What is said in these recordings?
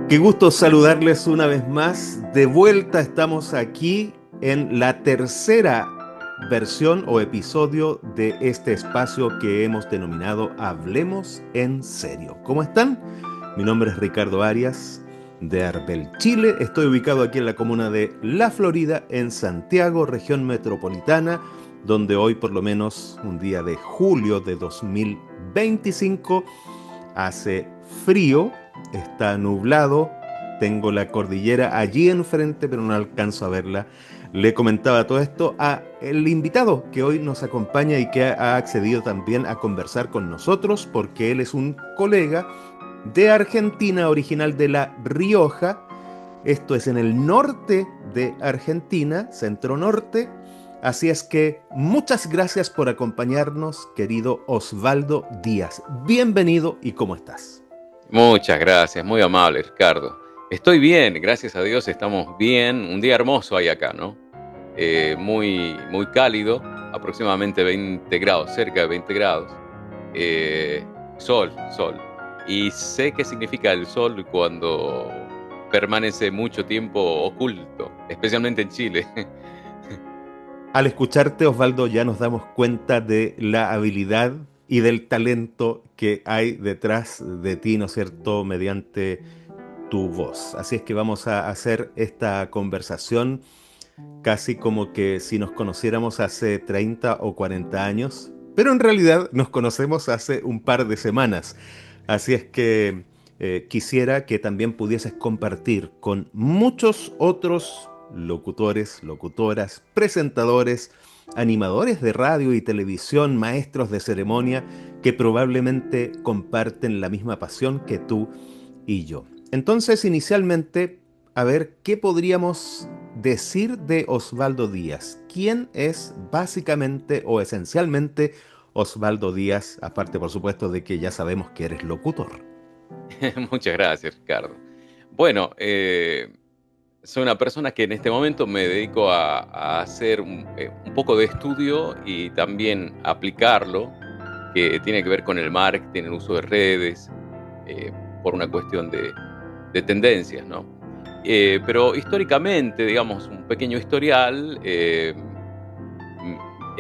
Qué gusto saludarles una vez más. De vuelta estamos aquí en la tercera versión o episodio de este espacio que hemos denominado Hablemos en Serio. ¿Cómo están? Mi nombre es Ricardo Arias de Arbel, Chile. Estoy ubicado aquí en la comuna de La Florida, en Santiago, región metropolitana, donde hoy por lo menos un día de julio de 2025 hace frío, está nublado, tengo la cordillera allí enfrente, pero no alcanzo a verla. Le comentaba todo esto a el invitado que hoy nos acompaña y que ha accedido también a conversar con nosotros, porque él es un colega de Argentina, original de La Rioja. Esto es en el norte de Argentina, centro norte. Así es que muchas gracias por acompañarnos, querido Osvaldo Díaz. Bienvenido y ¿cómo estás? Muchas gracias, muy amable, Ricardo. Estoy bien, gracias a Dios estamos bien. Un día hermoso hay acá, ¿no? Muy cálido, aproximadamente 20 grados, cerca de 20 grados. Eh, sol. Y sé qué significa el sol cuando permanece mucho tiempo oculto, especialmente en Chile. Al escucharte, Osvaldo, ya nos damos cuenta de la habilidad y del talento que hay detrás de ti, ¿no es cierto?, mediante tu voz. Así es que vamos a hacer esta conversación casi como que si nos conociéramos hace 30 o 40 años, pero en realidad nos conocemos hace un par de semanas. Así es que quisiera que también pudieses compartir con muchos otros locutores, locutoras, presentadores, animadores de radio y televisión, maestros de ceremonia, que probablemente comparten la misma pasión que tú y yo. Entonces, inicialmente, a ver, ¿qué podríamos decir de Osvaldo Díaz? ¿Quién es básicamente o esencialmente Osvaldo Díaz? Aparte, por supuesto, de que ya sabemos que eres locutor. Muchas gracias, Ricardo. Bueno, soy una persona que en este momento me dedico a hacer un poco de estudio y también aplicarlo, que tiene que ver con el marketing, el uso de redes, eh, por una cuestión de tendencias, ¿no? Pero históricamente, digamos, un pequeño historial, he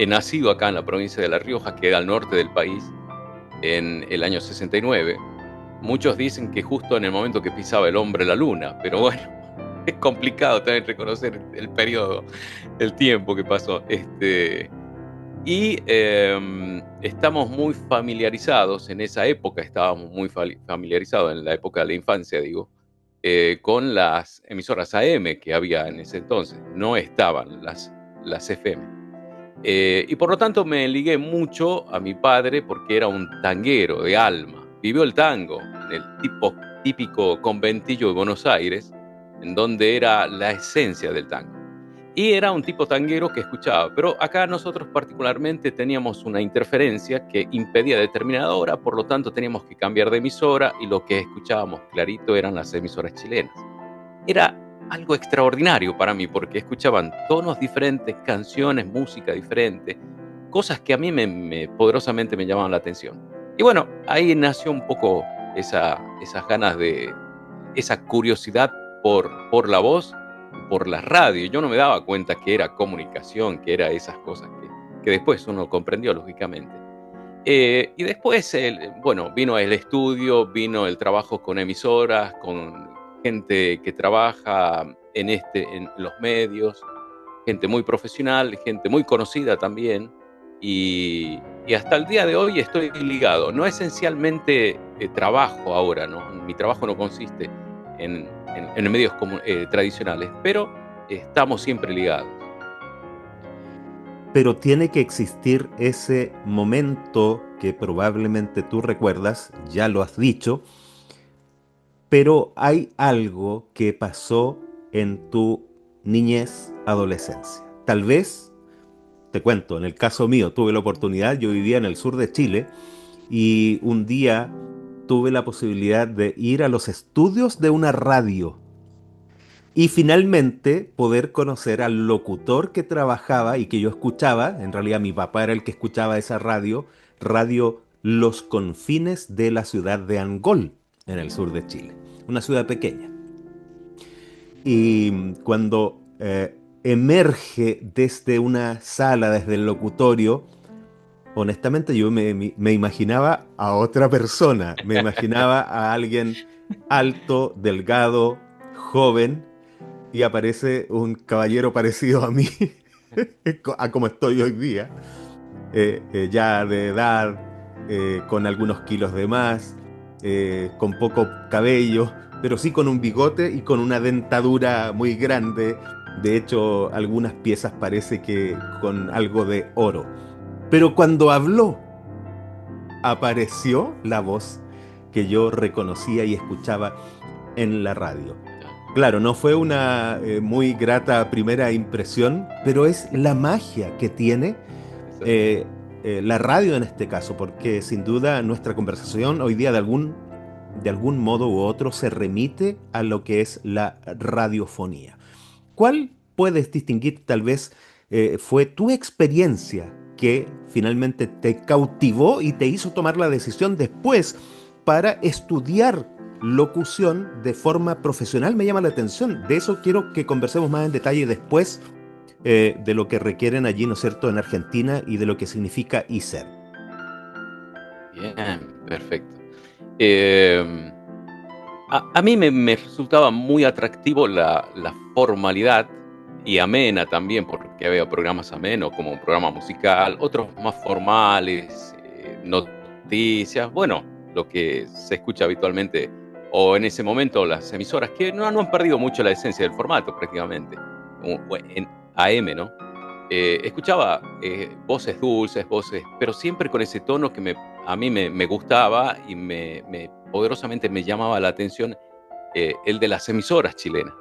nacido acá en la provincia de La Rioja, que queda al norte del país, en el año 69. Muchos dicen que justo en el momento que pisaba el hombre la luna, pero bueno, es complicado también reconocer el periodo, el tiempo que pasó. Estamos muy familiarizados, en esa época estábamos muy familiarizados, en la época de la infancia, digo, con las emisoras AM que había en ese entonces. No estaban las FM. Y por lo tanto me ligué mucho a mi padre porque era un tanguero de alma. Vivió el tango en el típico conventillo de Buenos Aires, en donde era la esencia del tango. Y era un tipo tanguero que escuchaba, pero acá nosotros particularmente teníamos una interferencia que impedía determinada hora, por lo tanto teníamos que cambiar de emisora y lo que escuchábamos clarito eran las emisoras chilenas. Era algo extraordinario para mí porque escuchaban tonos diferentes, canciones, música diferente, cosas que a mí poderosamente me llamaban la atención. Y bueno, ahí nació un poco esas ganas esa curiosidad por la voz, por la radio. Yo no me daba cuenta que era comunicación, que era esas cosas que después uno comprendió lógicamente. Y después, bueno, vino el estudio, vino el trabajo con emisoras, con gente que trabaja en los medios, gente muy profesional, gente muy conocida también. Y hasta el día de hoy estoy ligado. No esencialmente trabajo ahora, ¿no? Mi trabajo no consiste en medios tradicionales, pero estamos siempre ligados. Pero tiene que existir ese momento que probablemente tú recuerdas, ya lo has dicho, pero hay algo que pasó en tu niñez, adolescencia. Tal vez, te cuento, en el caso mío, tuve la oportunidad, yo vivía en el sur de Chile y un día tuve la posibilidad de ir a los estudios de una radio y finalmente poder conocer al locutor que trabajaba y que yo escuchaba. En realidad mi papá era el que escuchaba esa radio, Radio Los Confines de la ciudad de Angol, en el sur de Chile, una ciudad pequeña. Y cuando emerge desde una sala, desde el locutorio, honestamente yo me imaginaba a otra persona, me imaginaba a alguien alto, delgado, joven, y aparece un caballero parecido a mí, a como estoy hoy día, ya de edad, con algunos kilos de más, con poco cabello, pero sí con un bigote y con una dentadura muy grande. De hecho, algunas piezas parece que con algo de oro. Pero cuando habló, apareció la voz que yo reconocía y escuchaba en la radio. Claro, no fue una muy grata primera impresión, pero es la magia que tiene eh, la radio en este caso, porque sin duda nuestra conversación hoy día de algún modo u otro se remite a lo que es la radiofonía. ¿Cuál puedes distinguir tal vez fue tu experiencia que finalmente te cautivó y te hizo tomar la decisión después para estudiar locución de forma profesional? Me llama la atención. De eso quiero que conversemos más en detalle después de lo que requieren allí, ¿no es cierto?, en Argentina y de lo que significa ISER. Bien, perfecto. Eh, a mí me resultaba muy atractivo la formalidad y amena también, porque había programas amenos como un programa musical, otros más formales, noticias, bueno, lo que se escucha habitualmente, o en ese momento las emisoras, que no han perdido mucho la esencia del formato prácticamente, en AM, ¿no? Escuchaba voces dulces, voces, pero siempre con ese tono que a mí me gustaba y poderosamente me llamaba la atención, el de las emisoras chilenas.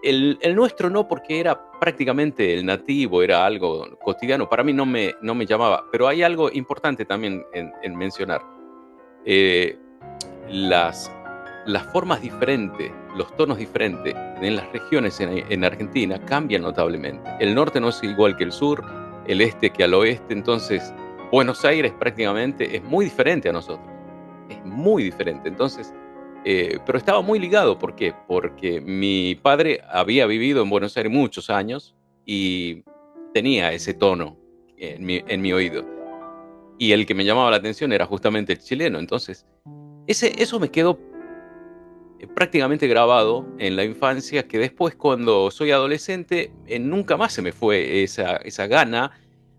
El nuestro no, porque era prácticamente el nativo, era algo cotidiano. Para mí no me llamaba, pero hay algo importante también en mencionar. Eh, las, las formas diferentes, los tonos diferentes en las regiones en Argentina cambian notablemente. El norte no es igual que el sur, el este que al oeste, entonces Buenos Aires prácticamente es muy diferente a nosotros, es muy diferente. Entonces, pero estaba muy ligado, ¿por qué? Porque mi padre había vivido en Buenos Aires muchos años y tenía ese tono en mi oído. Y el que me llamaba la atención era justamente el chileno. Entonces, eso me quedó prácticamente grabado en la infancia, que después cuando soy adolescente nunca más se me fue esa gana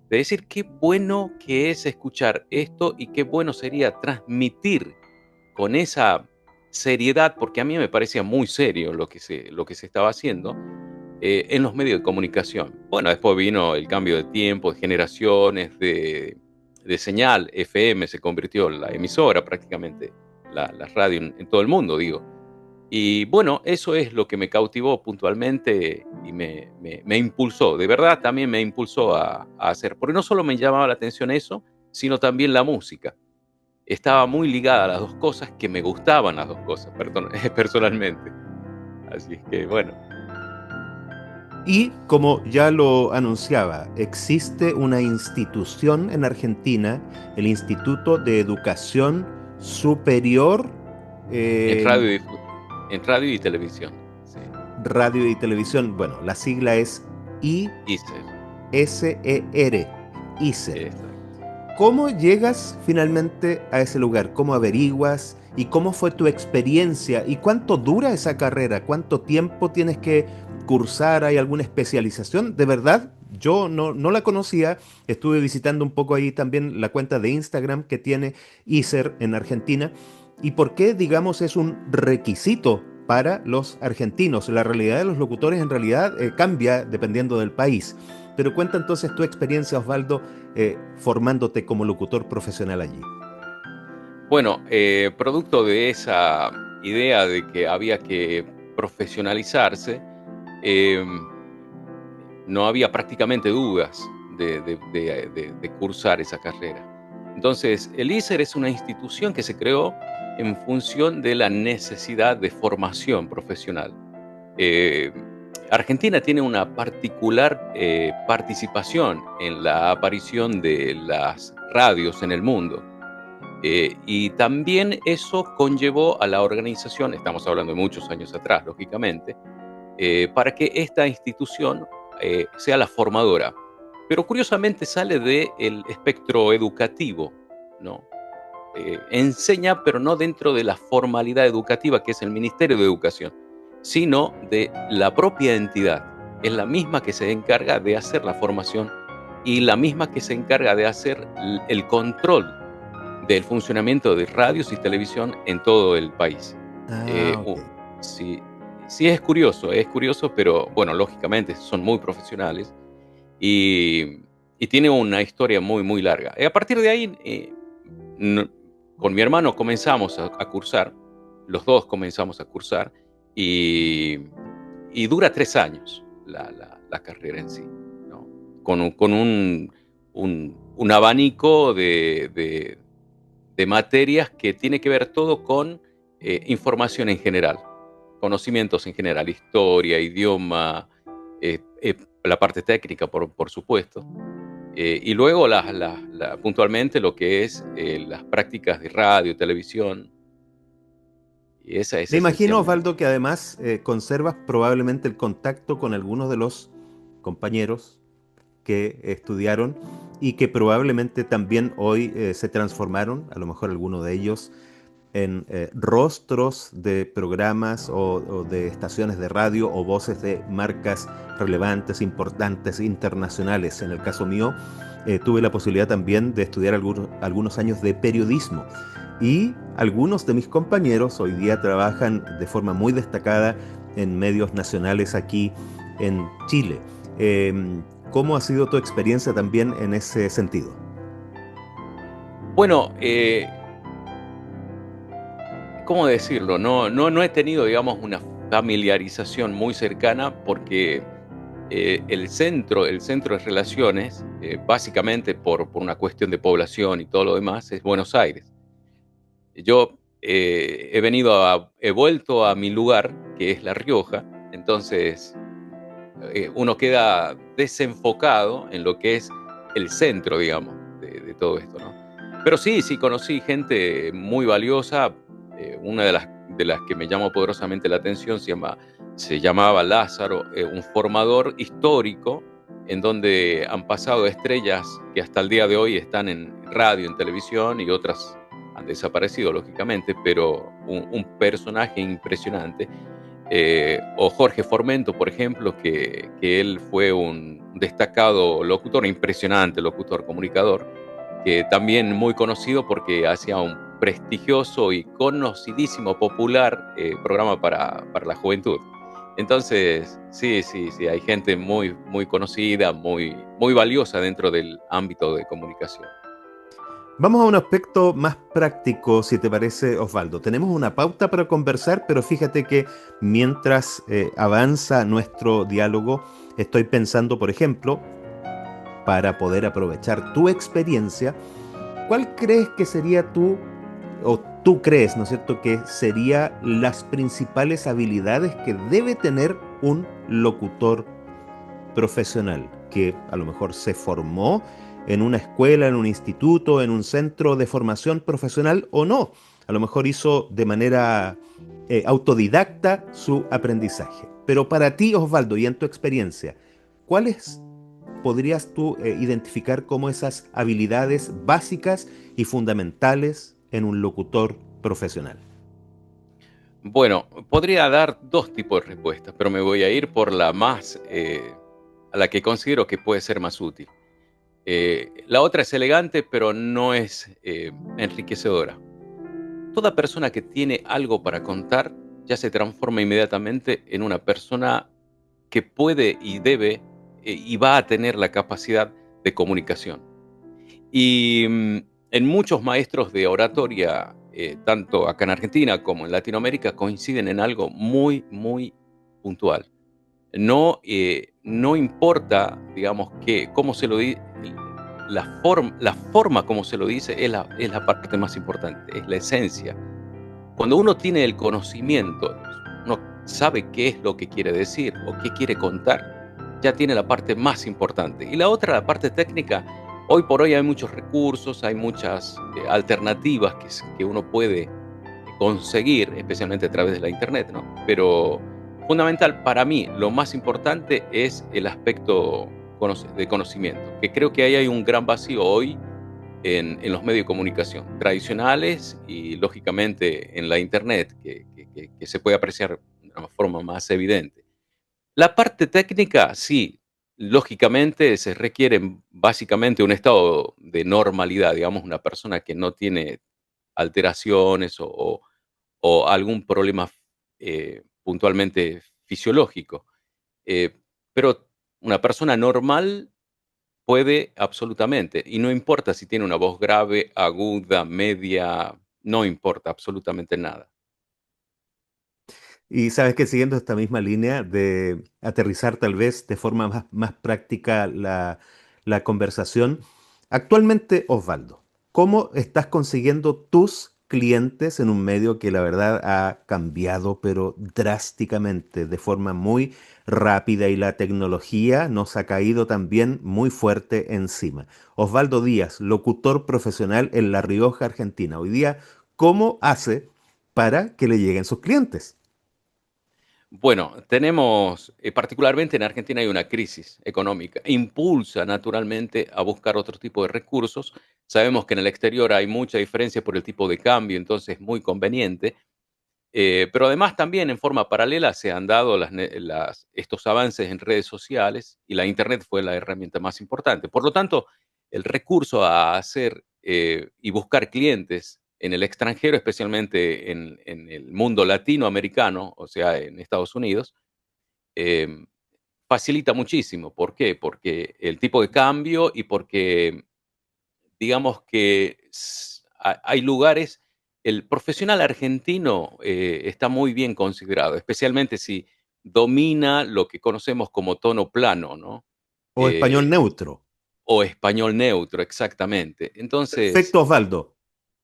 de decir qué bueno que es escuchar esto y qué bueno sería transmitir con esa seriedad, porque a mí me parecía muy serio lo que se estaba haciendo en los medios de comunicación. Bueno, después vino el cambio de tiempo, de generaciones, de señal, FM se convirtió en la emisora prácticamente, la radio en todo el mundo, digo. Y bueno, eso es lo que me cautivó puntualmente y me impulsó, de verdad también me impulsó a hacer, porque no solo me llamaba la atención eso, sino también la música. Estaba muy ligada a las dos cosas, que me gustaban las dos cosas, perdón, personalmente. Así es que bueno. Y como ya lo anunciaba, existe una institución en Argentina, el Instituto de Educación Superior En eh, radio y, en radio y televisión. Sí. Radio y Televisión. Bueno, la sigla es ISER. ISER, ISER. Exacto. ¿Cómo llegas finalmente a ese lugar? ¿Cómo averiguas? ¿Y cómo fue tu experiencia? ¿Y cuánto dura esa carrera? ¿Cuánto tiempo tienes que cursar? ¿Hay alguna especialización? De verdad, yo no la conocía. Estuve visitando un poco ahí también la cuenta de Instagram que tiene ISER en Argentina. ¿Y por qué, digamos, es un requisito para los argentinos? La realidad de los locutores en realidad cambia dependiendo del país. Pero cuenta entonces tu experiencia, Osvaldo, formándote como locutor profesional allí. Bueno, producto de esa idea de que había que profesionalizarse, eh, no había prácticamente dudas de cursar esa carrera. Entonces, el ISER es una institución que se creó en función de la necesidad de formación profesional. Eh, Argentina tiene una particular participación en la aparición de las radios en el mundo. Y también eso conllevó a la organización, estamos hablando de muchos años atrás, lógicamente, para que esta institución sea la formadora. Pero curiosamente sale del espectro educativo, ¿no? Enseña, pero no dentro de la formalidad educativa que es el Ministerio de Educación, sino de la propia entidad. Es la misma que se encarga de hacer la formación y la misma que se encarga de hacer el control del funcionamiento de radios y televisión en todo el país. Ah, ok. Sí, sí es curioso, pero bueno, lógicamente son muy profesionales y, y tiene una historia muy, muy larga. A partir de ahí, con mi hermano comenzamos a cursar, los dos comenzamos a cursar y, y dura 3 años la carrera en sí, ¿no? Con un abanico de materias que tiene que ver todo con información en general, conocimientos en general, historia, idioma, la parte técnica, por supuesto, y luego puntualmente lo que es las prácticas de radio, televisión, y esa es Me imagino, esencialmente. Osvaldo, que además conservas probablemente el contacto con algunos de los compañeros que estudiaron y que probablemente también hoy se transformaron, a lo mejor alguno de ellos, en rostros de programas o de estaciones de radio o voces de marcas relevantes, importantes, internacionales. En el caso mío, tuve la posibilidad también de estudiar algunos años de periodismo y algunos de mis compañeros hoy día trabajan de forma muy destacada en medios nacionales aquí en Chile. ¿Cómo ha sido tu experiencia también en ese sentido? Bueno, ¿cómo decirlo? No he tenido, digamos, una familiarización muy cercana porque el centro de relaciones, básicamente por una cuestión de población y todo lo demás, es Buenos Aires. Yo he vuelto a mi lugar, que es La Rioja, entonces uno queda desenfocado en lo que es el centro, digamos, de todo esto, ¿no? Pero sí, sí, conocí gente muy valiosa. Una de las que me llamó poderosamente la atención se llamaba Lázaro, un formador histórico en donde han pasado estrellas que hasta el día de hoy están en radio, en televisión, y otras han desaparecido, lógicamente, pero un personaje impresionante. O Jorge Formento, por ejemplo, que él fue un destacado locutor, impresionante locutor, comunicador, que también muy conocido porque hacía un prestigioso y conocidísimo, popular programa para la juventud. Entonces, sí, sí, sí, hay gente muy, muy conocida, muy, muy valiosa dentro del ámbito de comunicación. Vamos a un aspecto más práctico, si te parece, Osvaldo. Tenemos una pauta para conversar, pero fíjate que mientras avanza nuestro diálogo, estoy pensando, por ejemplo, para poder aprovechar tu experiencia, ¿cuál crees que sería o tú crees, ¿no es cierto?, que serían las principales habilidades que debe tener un locutor profesional, que a lo mejor se formó en una escuela, en un instituto, en un centro de formación profesional o no. A lo mejor hizo de manera autodidacta su aprendizaje. Pero para ti, Osvaldo, y en tu experiencia, ¿cuáles podrías tú identificar como esas habilidades básicas y fundamentales en un locutor profesional? Bueno, podría dar dos tipos de respuestas, pero me voy a ir por a la que considero que puede ser más útil. La otra es elegante, pero no es enriquecedora. Toda persona que tiene algo para contar ya se transforma inmediatamente en una persona que puede y debe y va a tener la capacidad de comunicación. Y en muchos maestros de oratoria, tanto acá en Argentina como en Latinoamérica, coinciden en algo muy, muy puntual. No importa, digamos, cómo se lo dice, la forma como se lo dice es la parte más importante, es la esencia. Cuando uno tiene el conocimiento, uno sabe qué es lo que quiere decir o qué quiere contar, ya tiene la parte más importante. Y la otra, la parte técnica, hoy por hoy hay muchos recursos, hay muchas alternativas que uno puede conseguir, especialmente a través de la internet, ¿no? Pero fundamental para mí, lo más importante es el aspecto de conocimiento, que creo que ahí hay un gran vacío hoy en los medios de comunicación tradicionales y lógicamente en la internet, que se puede apreciar de una forma más evidente. La parte técnica, sí, lógicamente se requiere básicamente un estado de normalidad, digamos, una persona que no tiene alteraciones o algún problema puntualmente fisiológico. Pero una persona normal puede absolutamente, y no importa si tiene una voz grave, aguda, media, no importa absolutamente nada. Y sabes que siguiendo esta misma línea de aterrizar tal vez de forma más práctica la conversación, actualmente, Osvaldo, ¿cómo estás consiguiendo tus clientes en un medio que la verdad ha cambiado, pero drásticamente, de forma muy rápida y la tecnología nos ha caído también muy fuerte encima? Osvaldo Díaz, locutor profesional en La Rioja, Argentina. Hoy día, ¿cómo hace para que le lleguen sus clientes? Bueno, tenemos, particularmente en Argentina hay una crisis económica, impulsa naturalmente a buscar otro tipo de recursos. Sabemos que en el exterior hay mucha diferencia por el tipo de cambio, entonces es muy conveniente. Pero además también en forma paralela se han dado estos avances en redes sociales y la Internet fue la herramienta más importante. Por lo tanto, el recurso a hacer y buscar clientes en el extranjero, especialmente en el mundo latinoamericano, o sea, en Estados Unidos, eh, facilita muchísimo. ¿Por qué? Porque el tipo de cambio y porque digamos que hay lugares, el profesional argentino está muy bien considerado, especialmente si domina lo que conocemos como tono plano, ¿no? O español Eh, neutro. o español neutro, exactamente. Entonces, Perfecto, Osvaldo.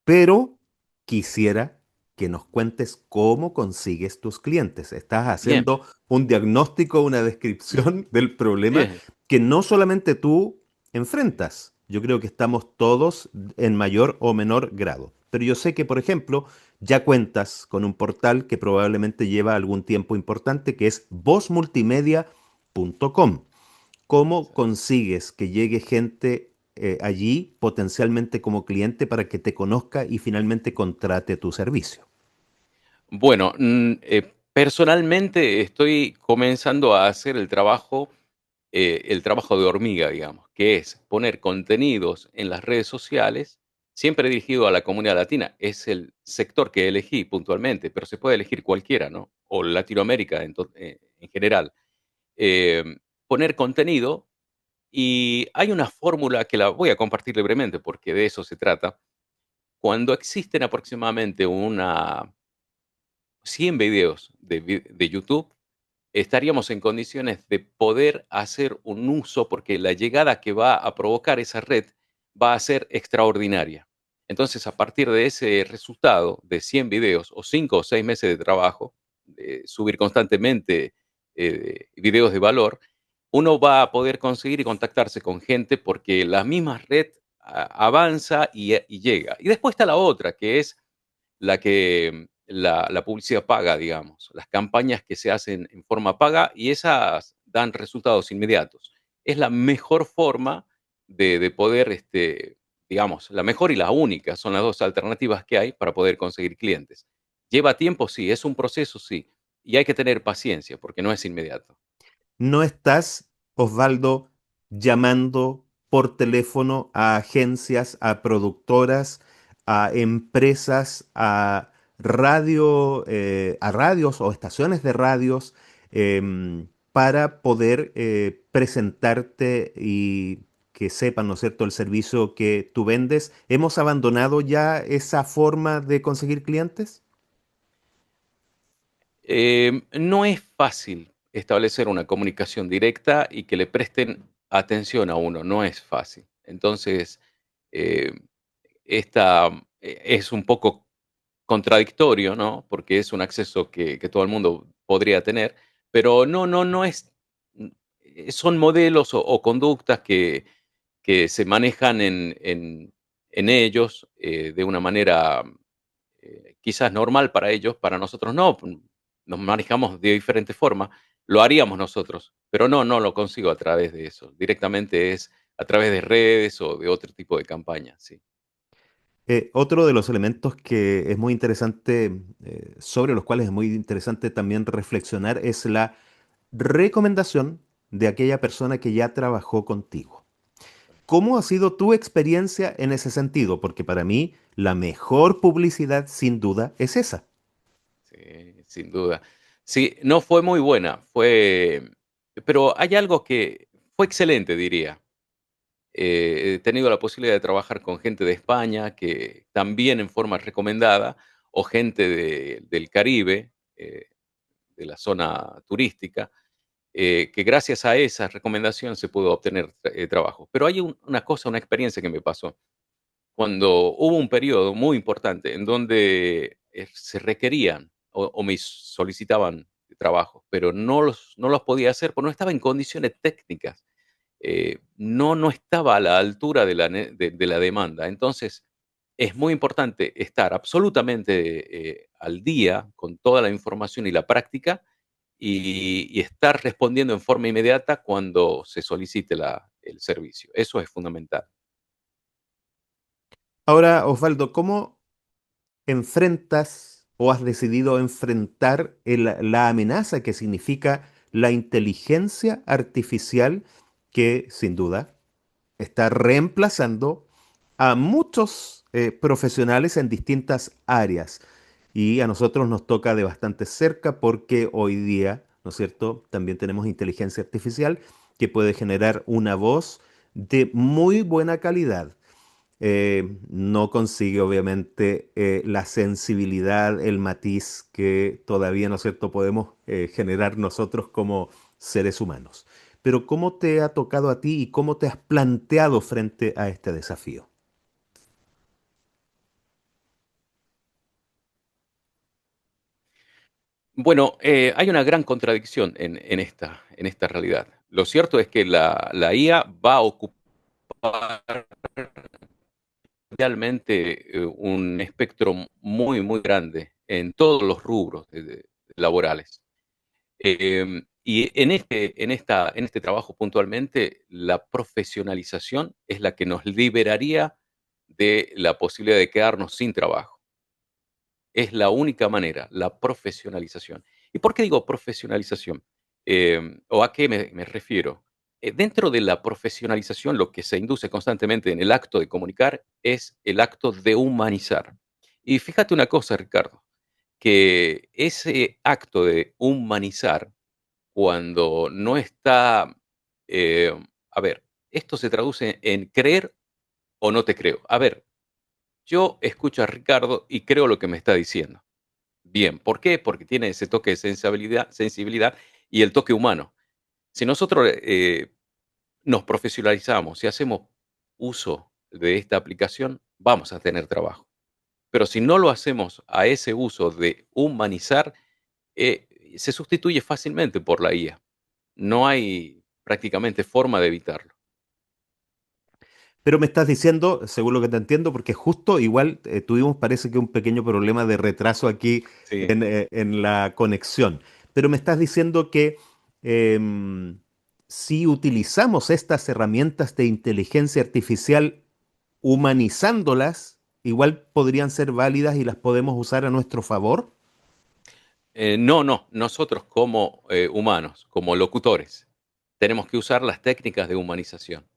Pero quisiera que nos cuentes cómo consigues tus clientes. Estás bien, haciendo un diagnóstico, una descripción del problema bien, que no solamente tú enfrentas. Yo creo que estamos todos en mayor o menor grado. Pero yo sé que, por ejemplo, ya cuentas con un portal que probablemente lleva algún tiempo importante, que es vozmultimedia.com. ¿Cómo consigues que llegue gente allí potencialmente como cliente para que te conozca y finalmente contrate tu servicio? bueno, personalmente estoy comenzando a hacer el trabajo de hormiga, digamos, que es poner contenidos en las redes sociales, siempre dirigido a la comunidad latina. Es el sector que elegí puntualmente, pero se puede elegir cualquiera, ¿no? O Latinoamérica en general. Eh, Poner contenido y hay una fórmula que la voy a compartir libremente porque de eso se trata. Cuando existen aproximadamente 100 videos de YouTube, estaríamos en condiciones de poder hacer un uso, porque la llegada que va a provocar esa red va a ser extraordinaria. Entonces, a partir de ese resultado de 100 videos o 5 o 6 meses de trabajo, de subir constantemente videos de valor, uno va a poder conseguir y contactarse con gente porque la misma red avanza y llega. Y después está la otra, que es la publicidad paga, digamos, las campañas que se hacen en forma paga y esas dan resultados inmediatos. Es la mejor forma de poder, digamos, la mejor y la única, son las 2 alternativas que hay para poder conseguir clientes. ¿Lleva tiempo? Sí, es un proceso, sí, y hay que tener paciencia porque no es inmediato. No estás, Osvaldo, llamando por teléfono a agencias, a productoras, a empresas, a radios o estaciones de radios para poder presentarte y que sepan, ¿no es cierto?, el servicio que tú vendes. ¿Hemos abandonado ya esa forma de conseguir clientes? No es fácil establecer una comunicación directa y que le presten atención a uno, no es fácil. Entonces, eh, esta es un poco contradictorio, ¿no? Porque es un acceso que todo el mundo podría tener, pero no es, son modelos o conductas que se manejan en ellos de una manera quizás normal para ellos, para nosotros no. nos manejamos de diferente forma, lo haríamos nosotros, pero no lo consigo a través de eso. Directamente es a través de redes o de otro tipo de campañas, sí. Otro de los elementos que es muy interesante, sobre los cuales es muy interesante también reflexionar, es la recomendación de aquella persona que ya trabajó contigo. ¿Cómo ha sido tu experiencia en ese sentido? Porque para mí la mejor publicidad, sin duda, es esa. Sí, sin duda. Sí, no fue muy buena, pero hay algo que fue excelente, diría. He tenido la posibilidad de trabajar con gente de España que también en forma recomendada, o gente del Caribe, de la zona turística, que gracias a esa recomendación se pudo obtener trabajo. Pero hay una cosa, una experiencia que me pasó cuando hubo un periodo muy importante en donde se requerían o me solicitaban trabajo, pero no los podía hacer porque no estaba en condiciones técnicas. No estaba a la altura de la demanda. Entonces, es muy importante estar absolutamente al día con toda la información y la práctica y estar respondiendo en forma inmediata cuando se solicite el servicio. Eso es fundamental. Ahora, Osvaldo, ¿cómo enfrentas o has decidido enfrentar la amenaza que significa la inteligencia artificial que, sin duda, está reemplazando a muchos profesionales en distintas áreas? Y a nosotros nos toca de bastante cerca porque hoy día, ¿no es cierto?, también tenemos inteligencia artificial que puede generar una voz de muy buena calidad. No consigue obviamente la sensibilidad, el matiz que todavía, ¿no es cierto?, podemos generar nosotros como seres humanos. Pero ¿cómo te ha tocado a ti y cómo te has planteado frente a este desafío? Bueno, hay una gran contradicción en esta realidad. Lo cierto es que la IA va a ocupar realmente un espectro muy, muy grande en todos los rubros laborales. Y en este trabajo puntualmente, la profesionalización es la que nos liberaría de la posibilidad de quedarnos sin trabajo. Es la única manera, la profesionalización. ¿Y por qué digo profesionalización? ¿O a qué me refiero? Dentro de la profesionalización, lo que se induce constantemente en el acto de comunicar es el acto de humanizar. Y fíjate una cosa, Ricardo, que ese acto de humanizar, cuando no está, eh, a ver, esto se traduce en creer o no te creo. A ver, yo escucho a Ricardo y creo lo que me está diciendo. Bien, ¿por qué? Porque tiene ese toque de sensibilidad y el toque humano. Si nosotros nos profesionalizamos y hacemos uso de esta aplicación, vamos a tener trabajo. Pero si no lo hacemos a ese uso de humanizar, se sustituye fácilmente por la IA. No hay prácticamente forma de evitarlo. Pero me estás diciendo, según lo que te entiendo, porque justo igual tuvimos, parece que un pequeño problema de retraso aquí Sí. en la conexión. Pero me estás diciendo que si utilizamos estas herramientas de inteligencia artificial humanizándolas, igual podrían ser válidas y las podemos usar a nuestro favor. No, nosotros como humanos, como locutores, tenemos que usar las técnicas de humanización.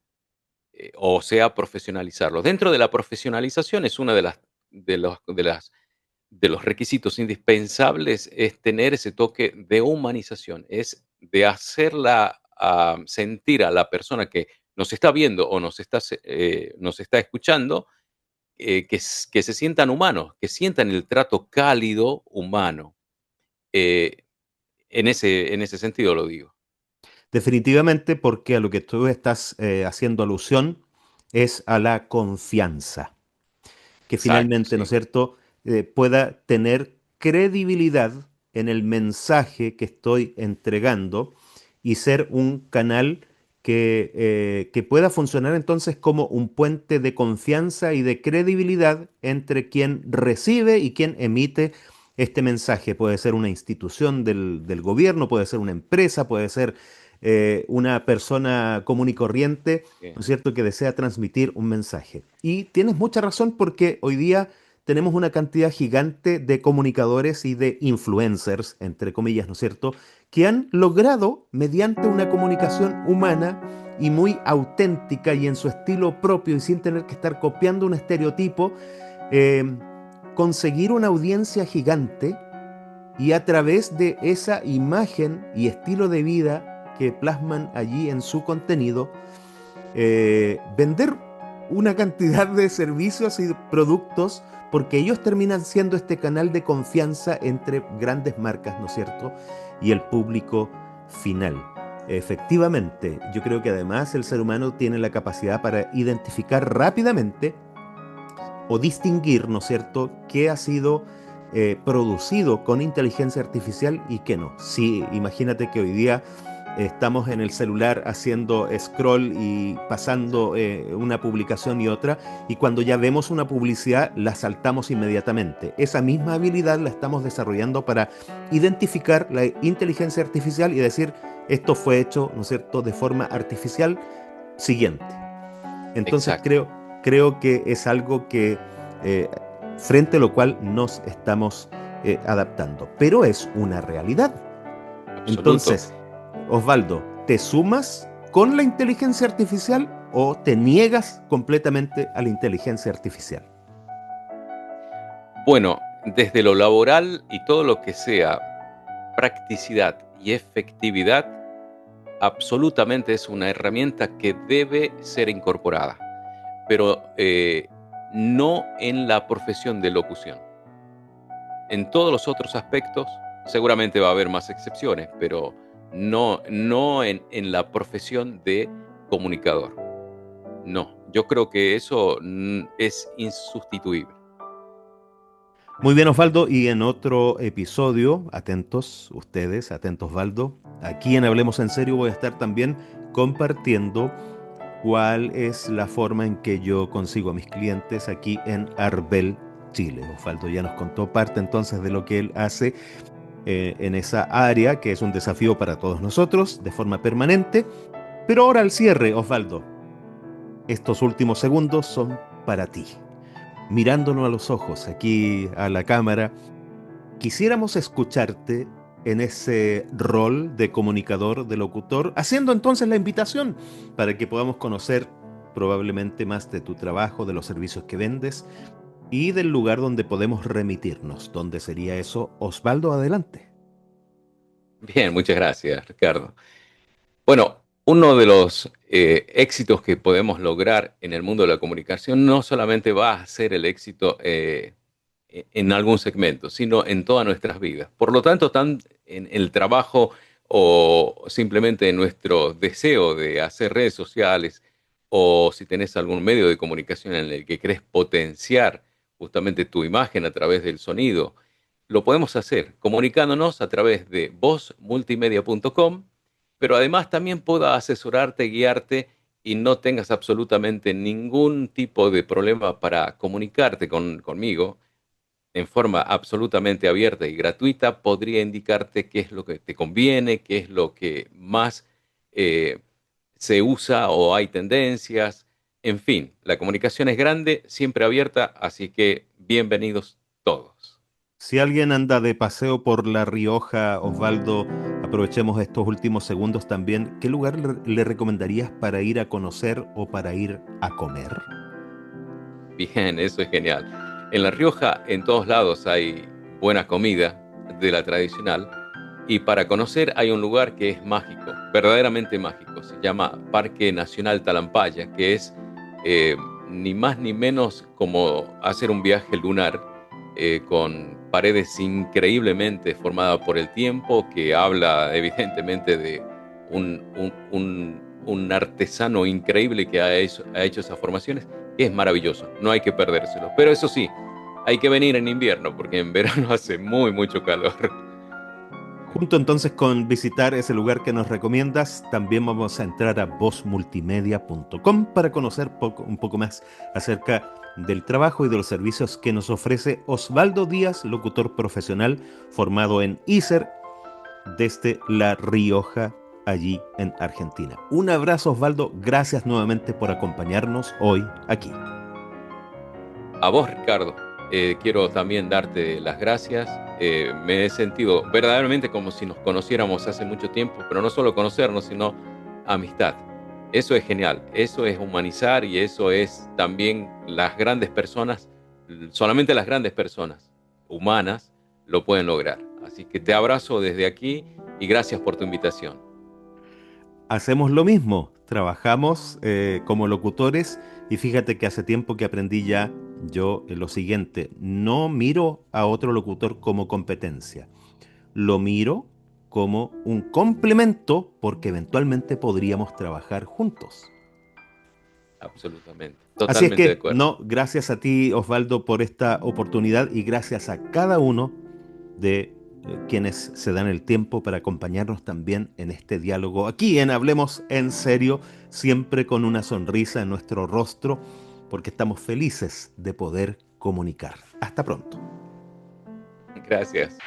O sea, profesionalizarlo. Dentro de la profesionalización es una de los requisitos indispensables es tener ese toque de humanización, es de hacerla sentir a la persona que nos está viendo o nos está escuchando, que se sientan humanos, que sientan el trato cálido humano. Eh, en ese sentido lo digo. Definitivamente porque a lo que tú estás haciendo alusión es a la confianza. Que Exacto, finalmente, ¿no es sí. cierto?, pueda tener credibilidad en el mensaje que estoy entregando y ser un canal que pueda funcionar entonces como un puente de confianza y de credibilidad entre quien recibe y quien emite este mensaje. Puede ser una institución del gobierno, puede ser una empresa, puede ser una persona común y corriente, ¿no Bien, es cierto?, que desea transmitir un mensaje. Y tienes mucha razón porque hoy día tenemos una cantidad gigante de comunicadores y de influencers, entre comillas, ¿no es cierto?, que han logrado, mediante una comunicación humana y muy auténtica y en su estilo propio y sin tener que estar copiando un estereotipo, eh, conseguir una audiencia gigante y a través de esa imagen y estilo de vida que plasman allí en su contenido, vender una cantidad de servicios y productos porque ellos terminan siendo este canal de confianza entre grandes marcas, ¿no es cierto?, y el público final. Efectivamente, yo creo que además el ser humano tiene la capacidad para identificar rápidamente o distinguir, ¿no es cierto?, qué ha sido producido con inteligencia artificial y qué no. Sí, imagínate que hoy día estamos en el celular haciendo scroll y pasando una publicación y otra, y cuando ya vemos una publicidad la saltamos inmediatamente. Esa misma habilidad la estamos desarrollando para identificar la inteligencia artificial y decir, esto fue hecho, ¿no es cierto?, de forma artificial, siguiente. Entonces exacto, creo que es algo que eh, frente a lo cual nos estamos adaptando, pero es una realidad. absoluto. Entonces, Osvaldo, ¿te sumas con la inteligencia artificial o te niegas completamente a la inteligencia artificial? Bueno, desde lo laboral y todo lo que sea practicidad y efectividad, absolutamente es una herramienta que debe ser incorporada, pero no en la profesión de locución. En todos los otros aspectos, seguramente va a haber más excepciones, pero no en la profesión de comunicador. No, yo creo que eso es insustituible. Muy bien, Osvaldo, y en otro episodio, atentos ustedes, atentos, Osvaldo, aquí en Hablemos en Serio voy a estar también compartiendo cuál es la forma en que yo consigo a mis clientes aquí en Arbel, Chile. Osvaldo ya nos contó parte entonces de lo que él hace en esa área, que es un desafío para todos nosotros de forma permanente. Pero ahora al cierre, Osvaldo, estos últimos segundos son para ti. Mirándonos a los ojos aquí a la cámara, quisiéramos escucharte en ese rol de comunicador, de locutor, haciendo entonces la invitación para que podamos conocer probablemente más de tu trabajo, de los servicios que vendes y del lugar donde podemos remitirnos. ¿Dónde sería eso? Osvaldo, adelante. Bien, muchas gracias, Ricardo. Bueno, uno de los éxitos que podemos lograr en el mundo de la comunicación no solamente va a ser el éxito en algún segmento, sino en todas nuestras vidas. Por lo tanto, tan en el trabajo o simplemente en nuestro deseo de hacer redes sociales o si tenés algún medio de comunicación en el que querés potenciar justamente tu imagen a través del sonido, lo podemos hacer comunicándonos a través de vozmultimedia.com, pero además también pueda asesorarte, guiarte y no tengas absolutamente ningún tipo de problema para comunicarte conmigo en forma absolutamente abierta y gratuita. Podría indicarte qué es lo que te conviene, qué es lo que más eh, se usa o hay tendencias. En fin, la comunicación es grande, siempre abierta, así que bienvenidos todos. Si alguien anda de paseo por La Rioja, Osvaldo, aprovechemos estos últimos segundos también. ¿Qué lugar le recomendarías para ir a conocer o para ir a comer? Bien, eso es genial. En La Rioja, en todos lados hay buena comida de la tradicional y para conocer hay un lugar que es mágico, verdaderamente mágico. Se llama Parque Nacional Talampaya, que es eh, ni más ni menos como hacer un viaje lunar con paredes increíblemente formadas por el tiempo, que habla evidentemente de un artesano increíble que ha hecho esas formaciones, que es maravilloso, no hay que perdérselo. Pero eso sí, hay que venir en invierno, porque en verano hace mucho calor. Junto entonces con visitar ese lugar que nos recomiendas, también vamos a entrar a vozmultimedia.com para conocer un poco más acerca del trabajo y de los servicios que nos ofrece Osvaldo Díaz, locutor profesional formado en ISER desde La Rioja, allí en Argentina. Un abrazo, Osvaldo. Gracias nuevamente por acompañarnos hoy aquí. A vos, Ricardo, quiero también darte las gracias. Me he sentido verdaderamente como si nos conociéramos hace mucho tiempo, pero no solo conocernos, sino amistad. Eso es genial, eso es humanizar y eso es también las grandes personas, solamente las grandes personas humanas lo pueden lograr. Así que te abrazo desde aquí y gracias por tu invitación. Hacemos lo mismo, trabajamos como locutores y fíjate que hace tiempo que aprendí ya yo lo siguiente, no miro a otro locutor como competencia, lo miro como un complemento porque eventualmente podríamos trabajar juntos. Absolutamente, Así es totalmente de que, acuerdo. no, gracias a ti, Osvaldo, por esta oportunidad y gracias a cada uno de quienes se dan el tiempo para acompañarnos también en este diálogo aquí en Hablemos en Serio, siempre con una sonrisa en nuestro rostro, porque estamos felices de poder comunicar. Hasta pronto. Gracias.